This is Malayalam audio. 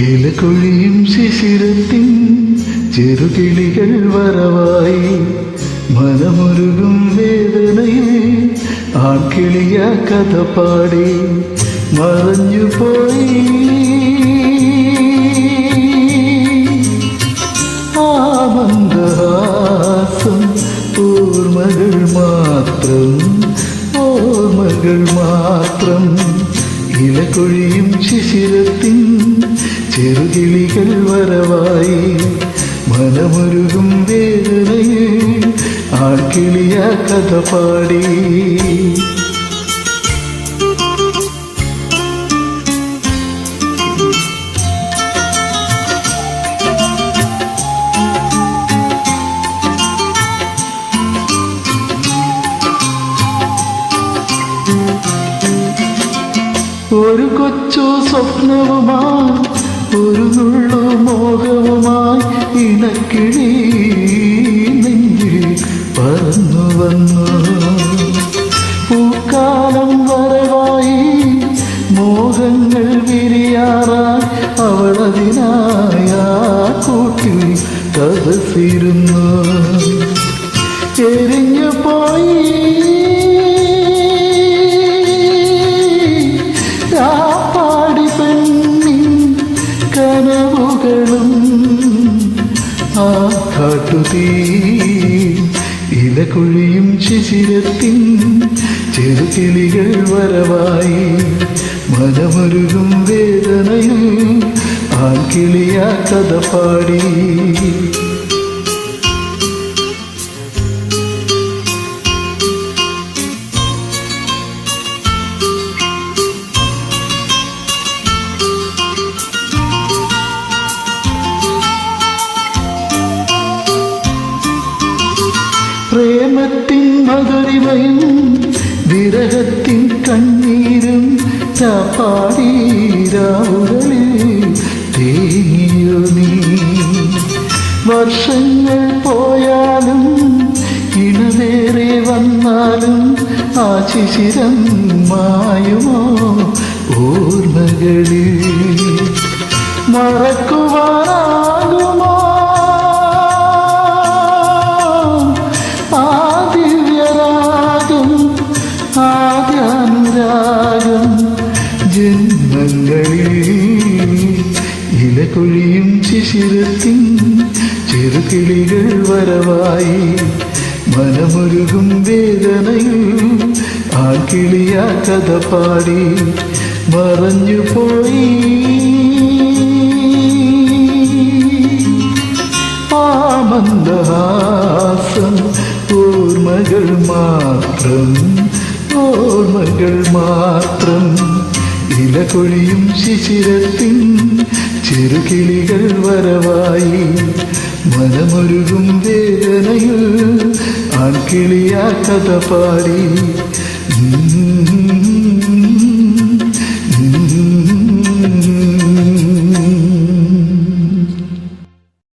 ഇലകൊഴിയും ശിശിരത്തിൻ ചെറുകിളികൾ വരവായി മനമൊരുകും വേദനയെ ആൺകിളിയ കഥ പാടി മറഞ്ഞുപോയി ആ മന്ദഹാസം ഓർമ്മകൾ മാത്രം ഓർമ്മകൾ മാത്രം ഇലകൊഴിയും ശിശിരത്തിൻ ചെറുകിളികൾ വരവായി മനമൊരുകും വേദനയെ ആൺകിളിയ കഥ പാടി ഒരു കൊച്ചു സ്വപ്നവുമായി ഒരു നുള്ളു മോഹവുമായി ഇണക്കിളി നെഞ്ചിൽ പറന്നു വന്നു പൂക്കാലം വരവായി മോഹങ്ങൾ വിരിയാറായി അവളതിനായ കൂട്ടിൽ തപസിരുന്നു എരിഞ്ഞു പോയി കനവുകളും ആ കാട്ടുതീ ഇലകൊഴിയും ശിശിരത്തിൻ ചെറുകിളികൾ വരവായി മനമൊരുകും വേദനയിൽ ആൺകിളിയ കഥ പാടി പ്രേമത്തിൻ മധുരിമയും വിരഹത്തിൻ കണ്ണീരും ചാപ്പാടീരാവുകളിൽ തേങ്ങിയോ നീ വർഷങ്ങൾ പോയാലും ഇണവേറെ വന്നാലും ആ ശിശിരം മായുമോ ഓർമ്മകളിൽ മറക്കുവാനാകുമോ ആദ്യാനുരാഗം ജന്മങ്ങളിൽ ഇലകൊഴിയും ശിശിരത്തിൻ ചെറുകിളികൾ വരവായി മനമൊരുകും വേദനയിൽ ആൺകിളിയ കഥ പാടി മറഞ്ഞുപോയി ആ മന്ദഹാസം ഓർമ്മകൾ മാത്രം ഓർമ്മകൾ മാത്രം ഇലകൊഴിയും ശിശിരത്തിൻ ചെറുകിളികൾ വരവായി മനമൊരുകും വേദനയിൽ ആൺകിളിയ കഥ പാടി